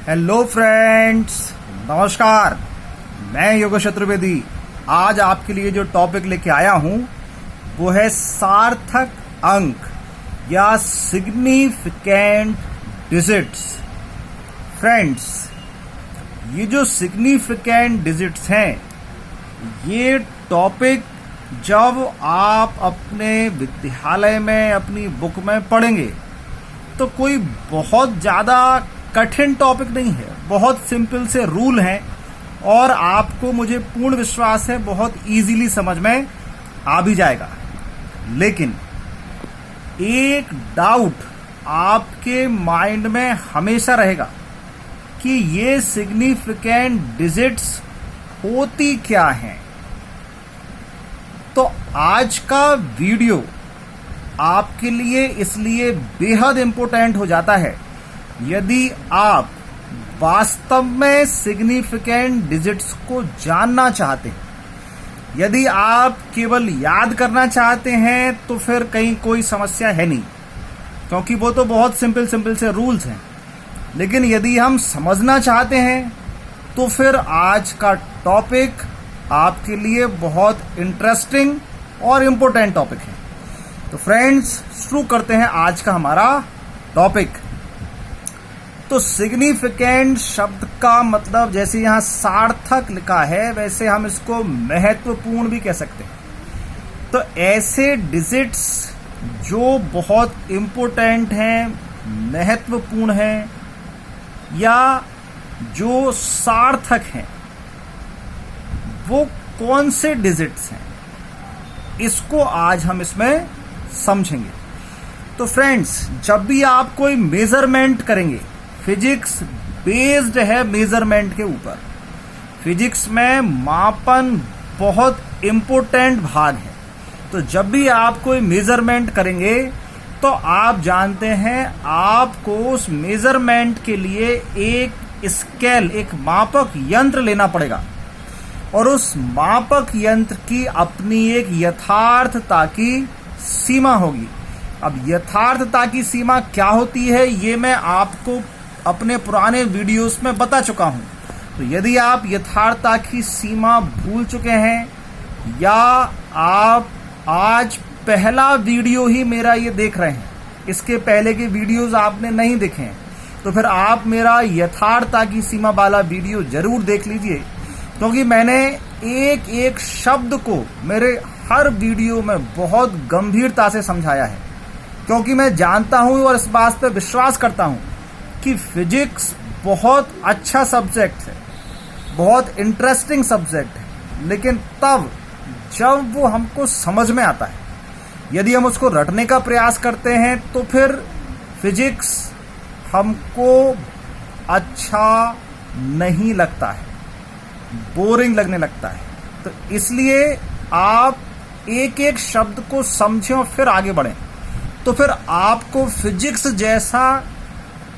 Hello friends, नमस्कार। मैं योगेश चतुर्वेदी। आज आपके लिए जो टॉपिक लेके आया हूं वो है सार्थक अंक या सिग्निफिकेंट डिजिट्स। फ्रेंड्स, ये जो सिग्निफिकेंट डिजिट्स हैं, ये टॉपिक जब आप अपने विद्यालय में अपनी बुक में पढ़ेंगे तो कोई बहुत ज़्यादा कठिन टॉपिक नहीं है, बहुत सिंपल से रूल हैं और आपको मुझे पूर्ण विश्वास है बहुत इजीली समझ में आ भी जाएगा। लेकिन एक डाउट आपके माइंड में हमेशा रहेगा कि ये सिग्निफिकेंट डिजिट्स होती क्या हैं। तो आज का वीडियो आपके लिए इसलिए बेहद इंपॉर्टेंट हो जाता है यदि आप वास्तव में सिग्निफिकेंट डिजिट्स को जानना चाहते हैं। यदि आप केवल याद करना चाहते हैं तो फिर कहीं कोई समस्या है नहीं, क्योंकि वो तो बहुत सिंपल से रूल्स हैं। लेकिन यदि हम समझना चाहते हैं तो फिर आज का टॉपिक आपके लिए बहुत इंटरेस्टिंग और इम्पोर्टेंट टॉपिक है। तो फ्रेंड्स, शुरू करते हैं आज का हमारा टॉपिक। तो सिग्निफिकेंट शब्द का मतलब जैसे यहां सार्थक लिखा है वैसे हम इसको महत्वपूर्ण भी कह सकते हैं। तो ऐसे डिजिट्स जो बहुत इम्पोर्टेंट हैं, महत्वपूर्ण हैं या जो सार्थक हैं, वो कौन से डिजिट्स हैं, इसको आज हम इसमें समझेंगे। तो फ्रेंड्स, जब भी आप कोई मेजरमेंट करेंगे, फिजिक्स बेस्ड है मेजरमेंट के ऊपर। फिजिक्स में मापन बहुत इंपॉर्टेंट भाग है। तो जब भी आप कोई मेजरमेंट करेंगे तो आप जानते हैं आपको उस मेजरमेंट के लिए एक स्केल, एक मापक यंत्र लेना पड़ेगा और उस मापक यंत्र की अपनी एक यथार्थता की सीमा होगी। अब यथार्थता की सीमा क्या होती है ये मैं आपको अपने पुराने वीडियोस में बता चुका हूं। तो यदि आप यथार्थता की सीमा भूल चुके हैं या आप आज पहला वीडियो ही मेरा ये देख रहे हैं, इसके पहले के वीडियोस आपने नहीं देखे हैं, तो फिर आप मेरा यथार्थता की सीमा वाला वीडियो जरूर देख लीजिए, क्योंकि मैंने एक एक शब्द को मेरे हर वीडियो में बहुत गंभीरता से समझाया है। क्योंकि मैं जानता हूं और इस बात पर विश्वास करता हूं कि फिजिक्स बहुत अच्छा सब्जेक्ट है, बहुत इंटरेस्टिंग सब्जेक्ट है, लेकिन तब जब वो हमको समझ में आता है। यदि हम उसको रटने का प्रयास करते हैं तो फिर फिजिक्स हमको अच्छा नहीं लगता है, बोरिंग लगने लगता है। तो इसलिए आप एक एक शब्द को समझें और फिर आगे बढ़ें, तो फिर आपको फिजिक्स जैसा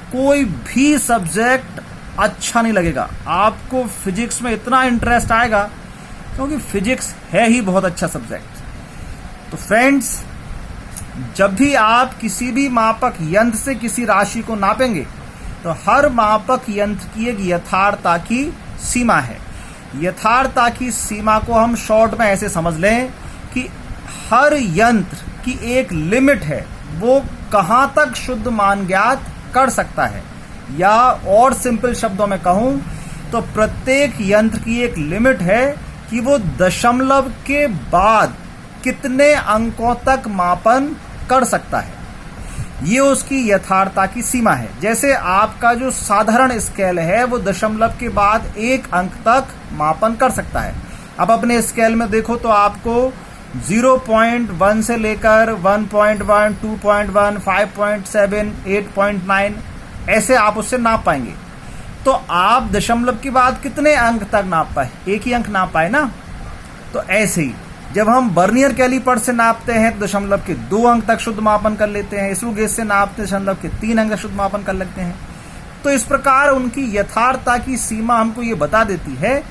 कोई भी सब्जेक्ट अच्छा नहीं लगेगा। आपको फिजिक्स में इतना इंटरेस्ट आएगा क्योंकि फिजिक्स है ही बहुत अच्छा सब्जेक्ट। तो फ्रेंड्स, जब भी आप किसी भी मापक यंत्र से किसी राशि को नापेंगे तो हर मापक यंत्र की एक यथार्थता की सीमा है। यथार्थता की सीमा को हम शॉर्ट में ऐसे समझ लें कि हर यंत्र की एक लिमिट है, वो कहां तक शुद्ध मान ज्ञात कर सकता है। या और सिंपल शब्दों में कहूं तो प्रत्येक यंत्र की एक लिमिट है कि वो दशमलव के बाद कितने अंकों तक मापन कर सकता है। ये उसकी यथार्थता की सीमा है। जैसे आपका जो साधारण स्केल है वो दशमलव के बाद एक अंक तक मापन कर सकता है। अब अपने स्केल में देखो तो आपको 0.1 से लेकर 1.1, 2.1, 5.7, 8.9 ऐसे आप उससे नाप पाएंगे। तो आप दशमलव के बाद कितने अंक तक नाप पाए? एक ही अंक नाप पाए ना। तो ऐसे ही जब हम वर्नियर कैलिपर से नापते हैं तो दशमलव के 2 अंक तक शुद्ध मापन कर लेते हैं। स्क्रू गेज से नापते दशमलव के 3 अंक शुद्ध मापन कर लेते हैं। तो इस प्रकार उनकी यथार्थता की सीमा हमको ये बता देती है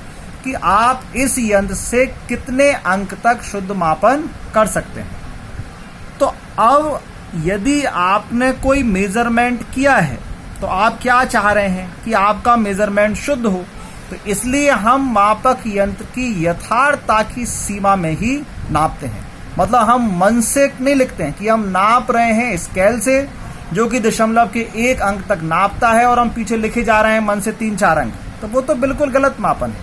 कि आप इस यंत्र से कितने अंक तक शुद्ध मापन कर सकते हैं। तो अब यदि आपने कोई मेजरमेंट किया है तो आप क्या चाह रहे हैं कि आपका मेजरमेंट शुद्ध हो, तो इसलिए हम मापक यंत्र की यथार्थता की सीमा में ही नापते हैं। मतलब हम मन से नहीं लिखते हैं कि हम नाप रहे हैं स्केल से, जो कि दशमलव के 1 अंक तक नापता है, और हम पीछे लिखे जा रहे हैं मन से 3-4 अंक, तो वो तो बिल्कुल गलत मापन है।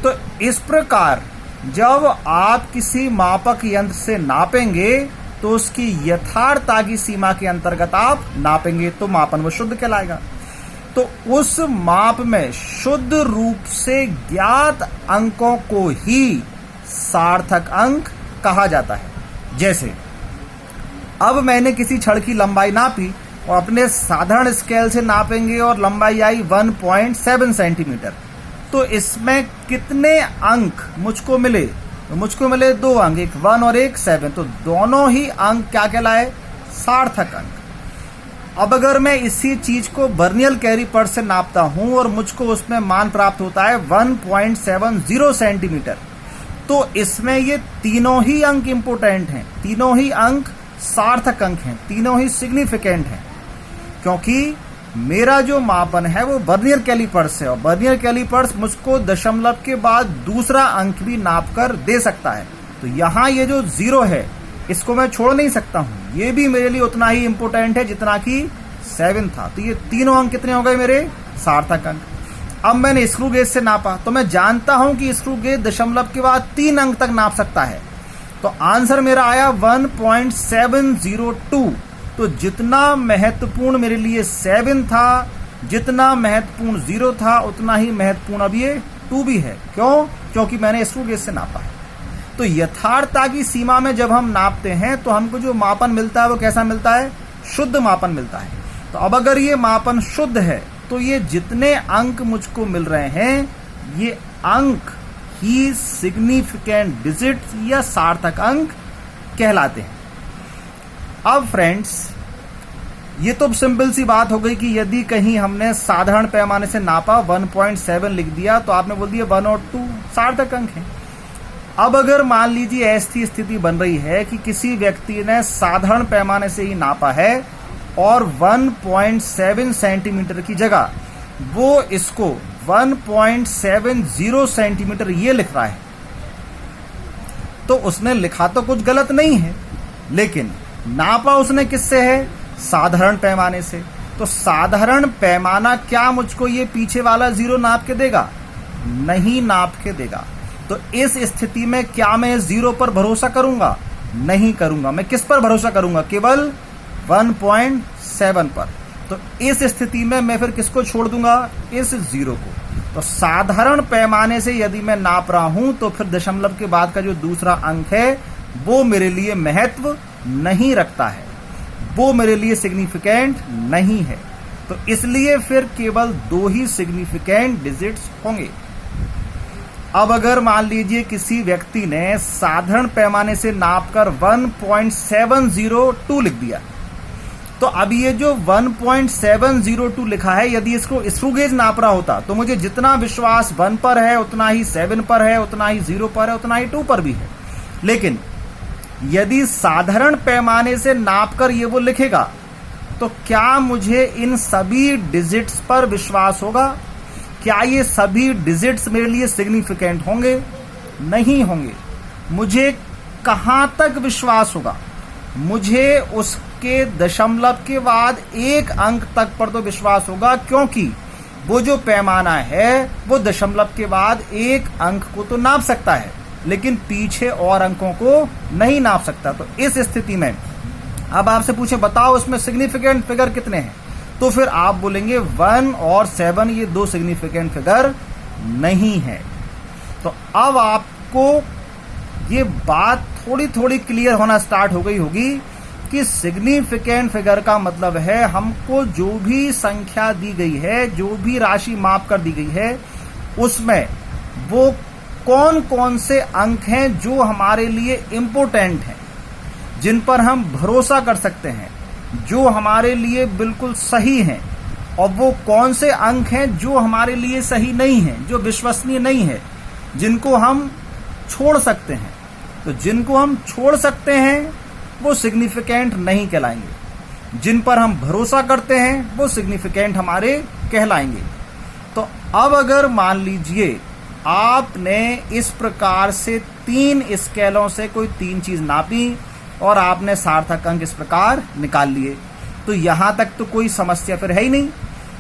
तो इस प्रकार जब आप किसी मापक यंत्र से नापेंगे तो उसकी यथार्थता की सीमा के अंतर्गत आप नापेंगे, तो मापन वो शुद्ध कहलाएगा। तो उस माप में शुद्ध रूप से ज्ञात अंकों को ही सार्थक अंक कहा जाता है। जैसे अब मैंने किसी छड़ की लंबाई नापी और अपने साधारण स्केल से नापेंगे और लंबाई आई 1.7 सेंटीमीटर, तो इसमें कितने अंक मुझको मिले? तो मुझको मिले 2 अंक, एक 1 और एक 7, तो दोनों ही अंक क्या कहलाए? सार्थक अंक। अब अगर मैं इसी चीज को वर्नियर कैलीपर से नापता हूं और मुझको उसमें मान प्राप्त होता है 1.70 सेंटीमीटर, तो इसमें ये तीनों ही अंक इंपोर्टेंट हैं, तीनों ही अंक सार्थक अंक हैं, तीनों ही सिग्निफिकेंट हैं, क्योंकि मेरा जो मापन है वो वर्नियर कैलीपर्स है, और वर्नियर कैलीपर्स मुझको दशमलव के बाद दूसरा अंक भी नाप कर दे सकता है। तो यहाँ ये जो 0 है इसको मैं छोड़ नहीं सकता हूँ, ये भी मेरे लिए उतना ही इंपोर्टेंट है जितना कि 7 था। तो ये तीनों अंक कितने हो गए मेरे? सार्थक अंक। अब मैंने स्क्रू गेज से नापा, तो मैं जानता हूं कि स्क्रू गेज दशमलव के बाद 3 अंक तक नाप सकता है, तो आंसर मेरा आया 1.702। तो जितना महत्वपूर्ण मेरे लिए 7 था, जितना महत्वपूर्ण 0 था, उतना ही महत्वपूर्ण अब ये 2 भी है। क्यों? क्योंकि मैंने स्क्रू गेज से नापा है। तो यथार्थता की सीमा में जब हम नापते हैं तो हमको जो मापन मिलता है वो कैसा मिलता है? शुद्ध मापन मिलता है। तो अब अगर ये मापन शुद्ध है तो ये जितने अंक मुझको मिल रहे हैं, ये अंक ही सिग्निफिकेंट डिजिट या सार्थक अंक कहलाते हैं। अब फ्रेंड्स, ये तो सिंपल सी बात हो गई कि यदि कहीं हमने साधारण पैमाने से नापा 1.7 लिख दिया तो आपने बोल दिया 1 और 2 सार्थक अंक हैं। अब अगर मान लीजिए ऐसी स्थिति बन रही है कि किसी व्यक्ति ने साधारण पैमाने से ही नापा है और 1.7 सेंटीमीटर की जगह वो इसको 1.70 सेंटीमीटर ये लिख रहा है, तो उसने लिखा तो कुछ गलत नहीं है, लेकिन नापा उसने किससे है? साधारण पैमाने से। तो साधारण पैमाना क्या मुझको ये पीछे वाला 0 नाप के देगा? नहीं नाप के देगा। तो इस स्थिति में क्या मैं 0 पर भरोसा करूंगा? नहीं करूंगा। मैं किस पर भरोसा करूंगा? केवल 1.7 पर। तो इस स्थिति में मैं फिर किसको छोड़ दूंगा? इस 0 को। तो साधारण पैमाने से यदि मैं नाप रहा हूं तो फिर दशमलव के बाद का जो दूसरा अंक है वो मेरे लिए महत्व नहीं रखता है, वो मेरे लिए सिग्निफिकेंट नहीं है। तो इसलिए फिर केवल 2 ही सिग्निफिकेंट डिजिट्स होंगे। अब अगर मान लीजिए किसी व्यक्ति ने साधारण पैमाने से नापकर 1.702 लिख दिया, तो अब ये जो 1.702 लिखा है, यदि इसको स्क्रू गेज नाप रहा होता तो मुझे जितना विश्वास 1 पर है उतना ही 7 पर है, उतना ही 0 पर है, उतना ही 2 पर भी है। लेकिन यदि साधारण पैमाने से नापकर ये वो लिखेगा तो क्या मुझे इन सभी डिजिट्स पर विश्वास होगा? क्या ये सभी डिजिट्स मेरे लिए सिग्निफिकेंट होंगे? नहीं होंगे। मुझे कहां तक विश्वास होगा? मुझे उसके दशमलव के बाद 1 अंक तक पर तो विश्वास होगा, क्योंकि वो जो पैमाना है वो दशमलव के बाद 1 अंक को तो नाप सकता है, लेकिन पीछे और अंकों को नहीं नाप सकता। तो इस स्थिति में अब आपसे पूछे बताओ उसमें सिग्निफिकेंट फिगर कितने हैं, तो फिर आप बोलेंगे 1 और 7 ये 2 सिग्निफिकेंट फिगर नहीं है। तो अब आपको ये बात थोड़ी थोड़ी क्लियर होना स्टार्ट हो गई होगी कि सिग्निफिकेंट फिगर का मतलब है हमको जो भी संख्या दी गई है, जो भी राशि माप कर दी गई है, उसमें वो कौन कौन से अंक हैं जो हमारे लिए इंपोर्टेंट हैं, जिन पर हम भरोसा कर सकते हैं, जो हमारे लिए बिल्कुल सही हैं, और वो कौन से अंक हैं जो हमारे लिए सही नहीं हैं, जो विश्वसनीय नहीं है, जिनको हम छोड़ सकते हैं। तो जिनको हम छोड़ सकते हैं वो सिग्निफिकेंट नहीं कहलाएंगे। जिन पर हम भरोसा करते हैं वो सिग्निफिकेंट हमारे कहलाएंगे। तो अब अगर मान लीजिए आपने इस प्रकार से 3 स्केलों से कोई 3 चीज नापी और आपने सार्थक अंक इस प्रकार निकाल लिए, तो यहां तक तो कोई समस्या फिर है ही नहीं।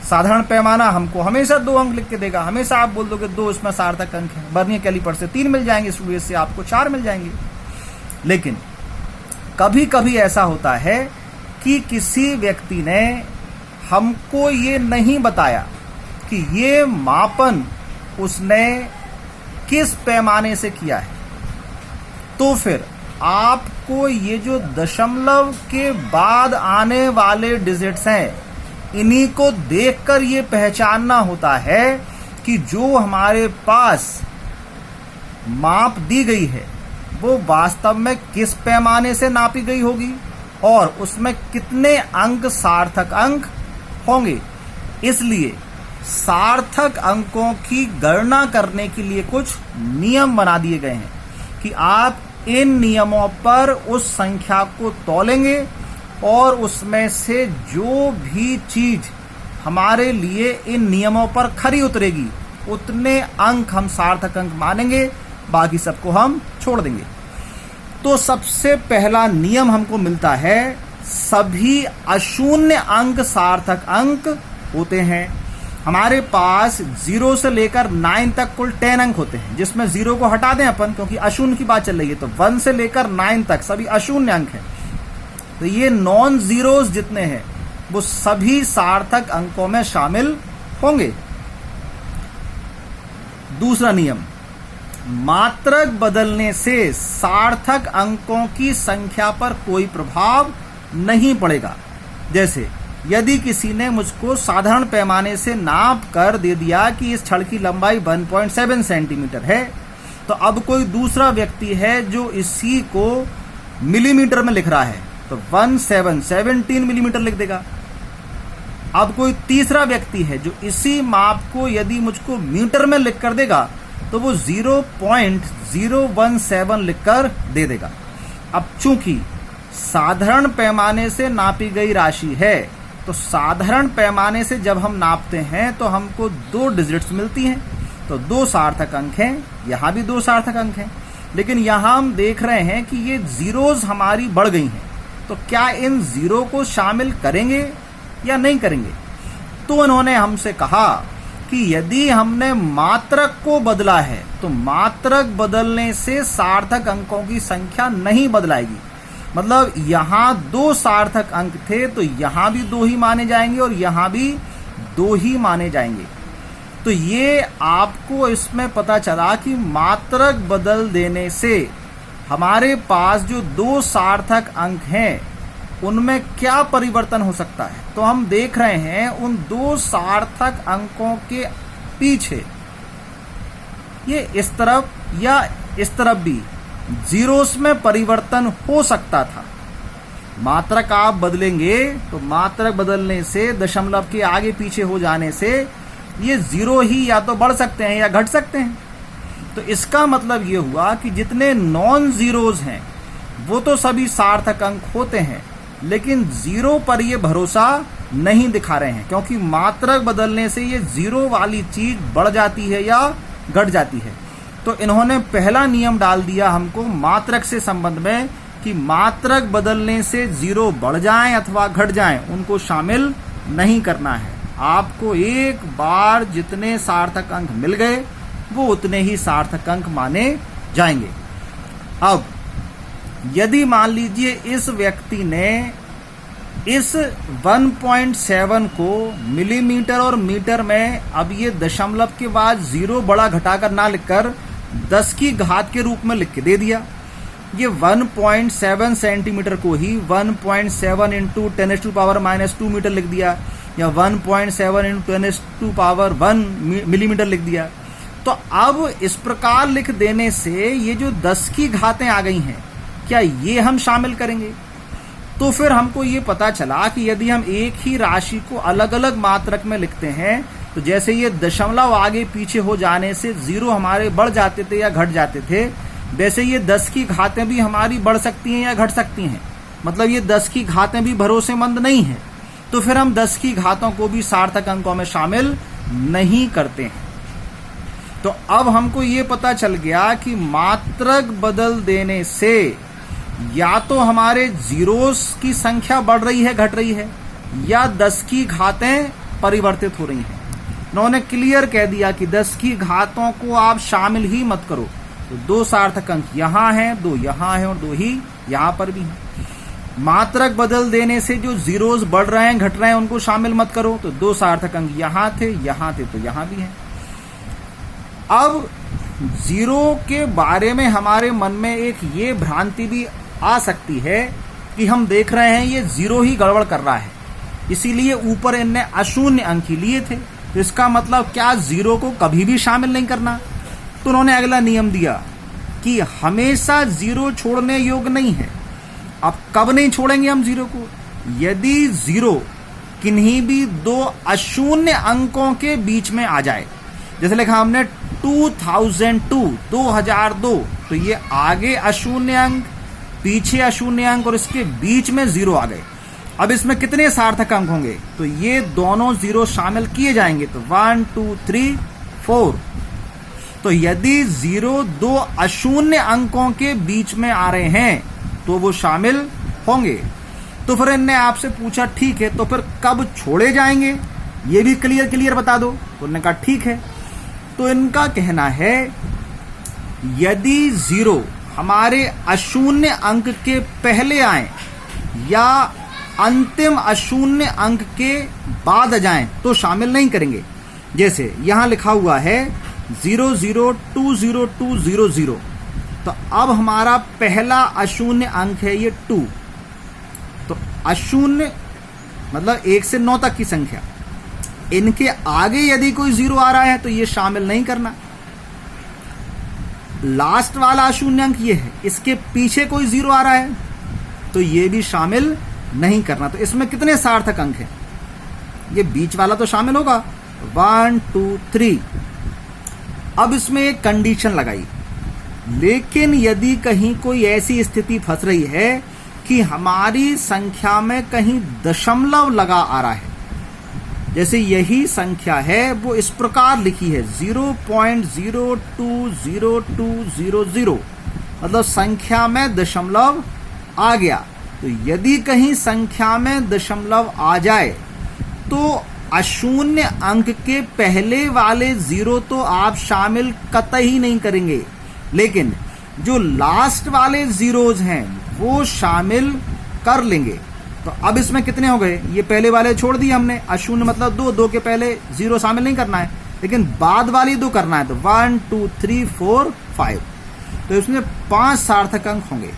साधारण पैमाना हमको हमेशा 2 अंक लिख के देगा, हमेशा आप बोल दोगे 2 इसमें सार्थक अंक है। वर्नियर कैलिपर से 3 मिल जाएंगे, स्क्रू गेज से आपको 4 मिल जाएंगे। लेकिन कभी कभी ऐसा होता है कि किसी व्यक्ति ने हमको ये नहीं बताया कि ये मापन उसने किस पैमाने से किया है, तो फिर आपको ये जो दशमलव के बाद आने वाले डिजिट्स हैं, इन्हीं को देखकर ये पहचानना होता है कि जो हमारे पास माप दी गई है वो वास्तव में किस पैमाने से नापी गई होगी और उसमें कितने अंक सार्थक अंक होंगे। इसलिए सार्थक अंकों की गणना करने के लिए कुछ नियम बना दिए गए हैं कि आप इन नियमों पर उस संख्या को तौलेंगे और उसमें से जो भी चीज हमारे लिए इन नियमों पर खरी उतरेगी उतने अंक हम सार्थक अंक मानेंगे, बाकी सबको हम छोड़ देंगे। तो सबसे पहला नियम हमको मिलता है, सभी अशून्य अंक सार्थक अंक होते हैं। हमारे पास 0 से लेकर 9 तक कुल 10 अंक होते हैं, जिसमें 0 को हटा दें अपन क्योंकि अशून्य की बात चल रही है, तो 1 से लेकर 9 तक सभी अशून्य अंक हैं। तो ये नॉन जीरोस जितने हैं वो सभी सार्थक अंकों में शामिल होंगे। दूसरा नियम, मात्रक बदलने से सार्थक अंकों की संख्या पर कोई प्रभाव नहीं पड़ेगा। जैसे यदि किसी ने मुझको साधारण पैमाने से नाप कर दे दिया कि इस छड़ की लंबाई 1.7 सेंटीमीटर है, तो अब कोई दूसरा व्यक्ति है जो इसी को मिलीमीटर में लिख रहा है, तो 17 मिलीमीटर लिख देगा। अब कोई तीसरा व्यक्ति है जो इसी माप को यदि मुझको मीटर में लिख कर देगा, तो वो 0.017 लिखकर दे देगा। अब चूंकि साधारण पैमाने से नापी गई राशि है, तो साधारण पैमाने से जब हम नापते हैं तो हमको 2 डिजिट्स मिलती हैं, तो 2 सार्थक अंक हैं, यहां भी 2 सार्थक अंक हैं। लेकिन यहां हम देख रहे हैं कि ये जीरोस हमारी बढ़ गई हैं, तो क्या इन जीरो को शामिल करेंगे या नहीं करेंगे? तो उन्होंने हमसे कहा कि यदि हमने मात्रक को बदला है तो मात्रक बदलने से सार्थक अंकों की संख्या नहीं बदलाएगी। मतलब यहां 2 सार्थक अंक थे तो यहां भी 2 ही माने जाएंगे और यहां भी 2 ही माने जाएंगे। तो ये आपको इसमें पता चला कि मात्रक बदल देने से हमारे पास जो 2 सार्थक अंक हैं उनमें क्या परिवर्तन हो सकता है। तो हम देख रहे हैं उन 2 सार्थक अंकों के पीछे ये इस तरफ या इस तरफ भी जीरोस में परिवर्तन हो सकता था। मात्रक आप बदलेंगे तो मात्रक बदलने से दशमलव के आगे पीछे हो जाने से ये जीरो ही या तो बढ़ सकते हैं या घट सकते हैं। तो इसका मतलब ये हुआ कि जितने नॉन जीरोज हैं वो तो सभी सार्थक अंक होते हैं, लेकिन जीरो पर ये भरोसा नहीं दिखा रहे हैं, क्योंकि मात्रक बदलने से ये जीरो वाली चीज बढ़ जाती है या घट जाती है। तो इन्होंने पहला नियम डाल दिया हमको मात्रक से संबंध में कि मात्रक बदलने से जीरो बढ़ जाएं अथवा घट जाएं उनको शामिल नहीं करना है। आपको एक बार जितने सार्थक अंक मिल गए वो उतने ही सार्थक अंक माने जाएंगे। अब यदि मान लीजिए इस व्यक्ति ने इस 1.7 को मिलीमीटर और मीटर में, अब ये दशमलव के बाद जीरो बड़ा घटाकर ना लिखकर 10 की घात के रूप में लिख के दे दिया। ये 1.7 सेंटीमीटर को ही 1.7 इंटू 10⁻⁻² मीटर लिख दिया, या 1.7 इंटू 10⁻1 मिलीमीटर लिख दिया। तो अब इस प्रकार लिख देने से ये जो 10 की घातें आ गई हैं, क्या ये हम शामिल करेंगे? तो फिर हमको ये पता चला कि यदि हम एक ही राशि को अलग अलग मात्रक में लिखते हैं, तो जैसे ये दशमलव आगे पीछे हो जाने से जीरो हमारे बढ़ जाते थे या घट जाते थे, वैसे ये 10 की घातें भी हमारी बढ़ सकती हैं या घट सकती हैं। मतलब ये 10 की घातें भी भरोसेमंद नहीं है, तो फिर हम 10 की घातों को भी सार्थक अंकों में शामिल नहीं करते हैं। तो अब हमको ये पता चल गया कि मात्रक बदल देने से या तो हमारे जीरोस की संख्या बढ़ रही है, घट रही है, या 10 की घातें परिवर्तित हो रही हैं। उन्होंने क्लियर कह दिया कि 10 की घातों को आप शामिल ही मत करो। तो 2 सार्थक अंक यहां हैं, 2 यहां हैं और 2 ही यहां पर भी हैं। मात्रक बदल देने से जो जीरोस बढ़ रहे हैं, घट रहे हैं, उनको शामिल मत करो। तो 2 सार्थक अंक यहां थे तो यहां भी हैं। अब जीरो के बारे में हमारे मन में एक ये भ्रांति भी आ सकती है कि हम देख रहे हैं ये जीरो ही गड़बड़ कर रहा है, इसीलिए ऊपर इनने अशून्य अंक ही लिए थे। तो इसका मतलब क्या जीरो को कभी भी शामिल नहीं करना? तो उन्होंने अगला नियम दिया कि हमेशा जीरो छोड़ने योग्य नहीं है। अब कब नहीं छोड़ेंगे हम जीरो को? यदि जीरो किन्हीं भी 2 अशून्य अंकों के बीच में आ जाए। जैसे लिखा हमने 2002, तो ये आगे अशून्य अंक, पीछे अशून्य अंक और इसके बीच में जीरो आ गए। अब इसमें कितने सार्थक अंक होंगे? तो ये दोनों जीरो शामिल किए जाएंगे। तो 1 2 3 4। तो यदि जीरो 2 अशून्य अंकों के बीच में आ रहे हैं तो वो शामिल होंगे। तो फिर इनने आपसे पूछा ठीक है, तो फिर कब छोड़े जाएंगे ये भी क्लियर बता दो। तो उन्होंने कहा ठीक है। तो इनका कहना है यदि जीरो हमारे अशून्य अंक के पहले आए या अंतिम अशून्य अंक के बाद जाएं तो शामिल नहीं करेंगे। जैसे यहां लिखा हुआ है 00202000। तो अब हमारा पहला अशून्य अंक है ये 2। तो अशून्य मतलब 1 से 9 तक की संख्या, इनके आगे यदि कोई जीरो आ रहा है तो ये शामिल नहीं करना। लास्ट वाला अशून्य अंक ये है, इसके पीछे कोई जीरो आ रहा है तो ये भी शामिल नहीं करना। तो इसमें कितने सार्थक अंक हैं? ये बीच वाला तो शामिल होगा, 1 2 3। अब इसमें एक कंडीशन लगाई, लेकिन यदि कहीं कोई ऐसी स्थिति फंस रही है कि हमारी संख्या में कहीं दशमलव लगा आ रहा है, जैसे यही संख्या है वो इस प्रकार लिखी है 0.020200, मतलब संख्या में दशमलव आ गया। तो यदि कहीं संख्या में दशमलव आ जाए तो अशून्य अंक के पहले वाले जीरो तो आप शामिल कतई नहीं करेंगे, लेकिन जो लास्ट वाले जीरोज हैं वो शामिल कर लेंगे। तो अब इसमें कितने हो गए? ये पहले वाले छोड़ दिए हमने, अशून्य मतलब 2 के पहले जीरो शामिल नहीं करना है, लेकिन बाद वाली 2 करना है। तो 1 2 3 4 5। तो इसमें 5 सार्थक अंक होंगे।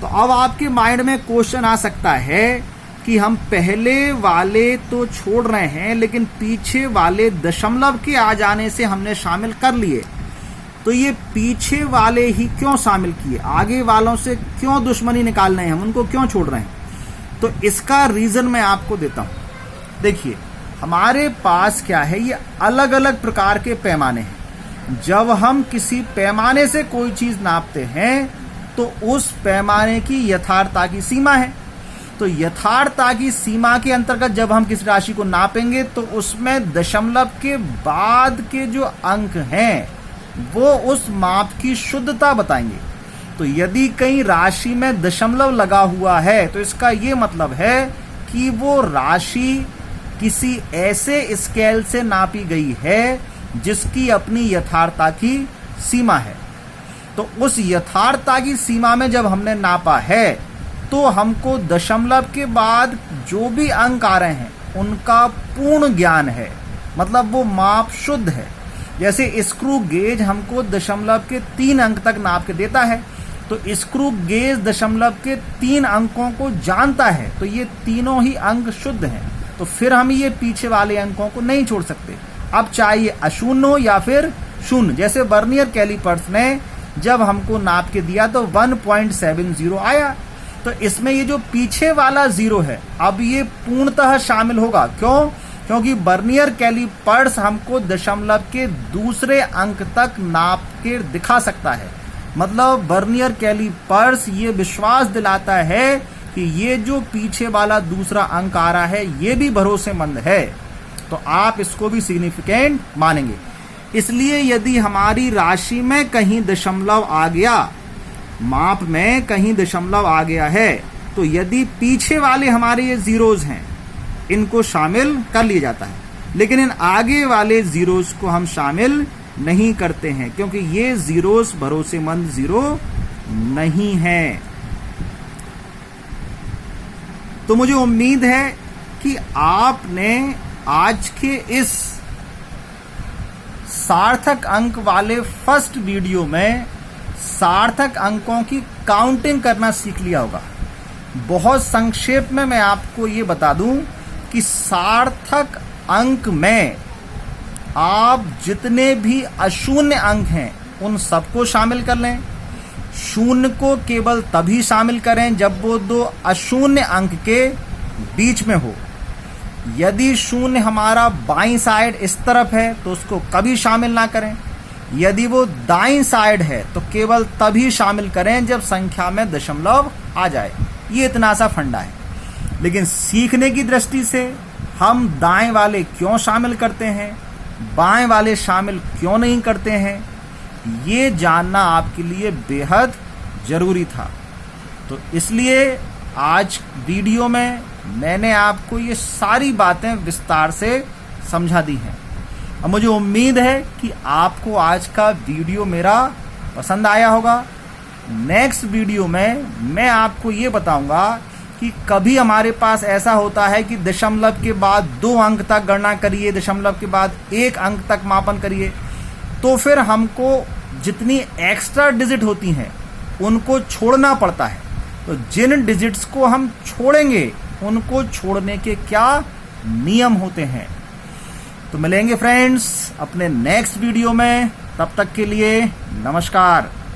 तो अब आपके माइंड में क्वेश्चन आ सकता है कि हम पहले वाले तो छोड़ रहे हैं, लेकिन पीछे वाले दशमलव के आ जाने से हमने शामिल कर लिए, तो ये पीछे वाले ही क्यों शामिल किए? आगे वालों से क्यों दुश्मनी निकाल रहे हैं हम, उनको क्यों छोड़ रहे हैं? तो इसका रीजन मैं आपको देता हूं। देखिए, हमारे पास क्या है, ये अलग अलग प्रकार के पैमाने हैं। जब हम किसी पैमाने से कोई चीज नापते हैं तो उस पैमाने की यथार्थता की सीमा है। तो यथार्थता की सीमा के अंतर्गत जब हम किसी राशि को नापेंगे तो उसमें दशमलव के बाद के जो अंक हैं वो उस माप की शुद्धता बताएंगे। तो यदि कहीं राशि में दशमलव लगा हुआ है तो इसका ये मतलब है कि वो राशि किसी ऐसे स्केल से नापी गई है जिसकी अपनी यथार्थता की सीमा है। तो उस यथार्थता की सीमा में जब हमने नापा है तो हमको दशमलव के बाद जो भी अंक आ रहे हैं उनका पूर्ण ज्ञान है, मतलब वो माप शुद्ध है। जैसे स्क्रू गेज हमको दशमलव के 3 अंक तक नाप के देता है, तो स्क्रू गेज दशमलव के 3 अंकों को जानता है, तो ये तीनों ही अंक शुद्ध हैं। तो फिर हम ये पीछे वाले अंकों को नहीं छोड़ सकते, अब चाहे अशून्य हो या फिर शून्य। जैसे वर्नियर कैलिपर्स ने जब हमको नाप के दिया तो 1.70 आया, तो इसमें ये जो पीछे वाला जीरो है अब ये पूर्णतः शामिल होगा। क्यों? क्योंकि वर्नियर कैलिपर्स हमको दशमलव के दूसरे अंक तक नाप के दिखा सकता है। मतलब वर्नियर कैलिपर्स ये विश्वास दिलाता है कि ये जो पीछे वाला दूसरा अंक आ रहा है ये भी भरोसेमंद है, तो आप इसको भी सिग्निफिकेंट मानेंगे। इसलिए यदि हमारी राशि में कहीं दशमलव आ गया, माप में कहीं दशमलव आ गया है, तो यदि पीछे वाले हमारे ये जीरोज हैं इनको शामिल कर लिया जाता है, लेकिन इन आगे वाले जीरोज को हम शामिल नहीं करते हैं क्योंकि ये जीरोज भरोसेमंद जीरो नहीं है। तो मुझे उम्मीद है कि आपने आज के इस सार्थक अंक वाले फर्स्ट वीडियो में सार्थक अंकों की काउंटिंग करना सीख लिया होगा। बहुत संक्षेप में मैं आपको ये बता दूं कि सार्थक अंक में आप जितने भी अशून्य अंक हैं उन सबको शामिल कर लें। शून्य को केवल तभी शामिल करें जब वो दो अशून्य अंक के बीच में हो। यदि शून्य हमारा बाईं साइड इस तरफ है तो उसको कभी शामिल ना करें। यदि वो दाईं साइड है तो केवल तभी शामिल करें जब संख्या में दशमलव आ जाए। ये इतना सा फंडा है। लेकिन सीखने की दृष्टि से हम दाएं वाले क्यों शामिल करते हैं, बाएं वाले शामिल क्यों नहीं करते हैं, ये जानना आपके लिए बेहद जरूरी था। तो इसलिए आज वीडियो में मैंने आपको ये सारी बातें विस्तार से समझा दी हैं। अब मुझे उम्मीद है कि आपको आज का वीडियो मेरा पसंद आया होगा। नेक्स्ट वीडियो में मैं आपको ये बताऊंगा कि कभी हमारे पास ऐसा होता है कि दशमलव के बाद 2 अंक तक गणना करिए, दशमलव के बाद 1 अंक तक मापन करिए, तो फिर हमको जितनी एक्स्ट्रा डिजिट होती हैं उनको छोड़ना पड़ता है। तो जिन डिजिट्स को हम छोड़ेंगे उनको छोड़ने के क्या नियम होते हैं। तो मिलेंगे फ्रेंड्स अपने नेक्स्ट वीडियो में, तब तक के लिए नमस्कार।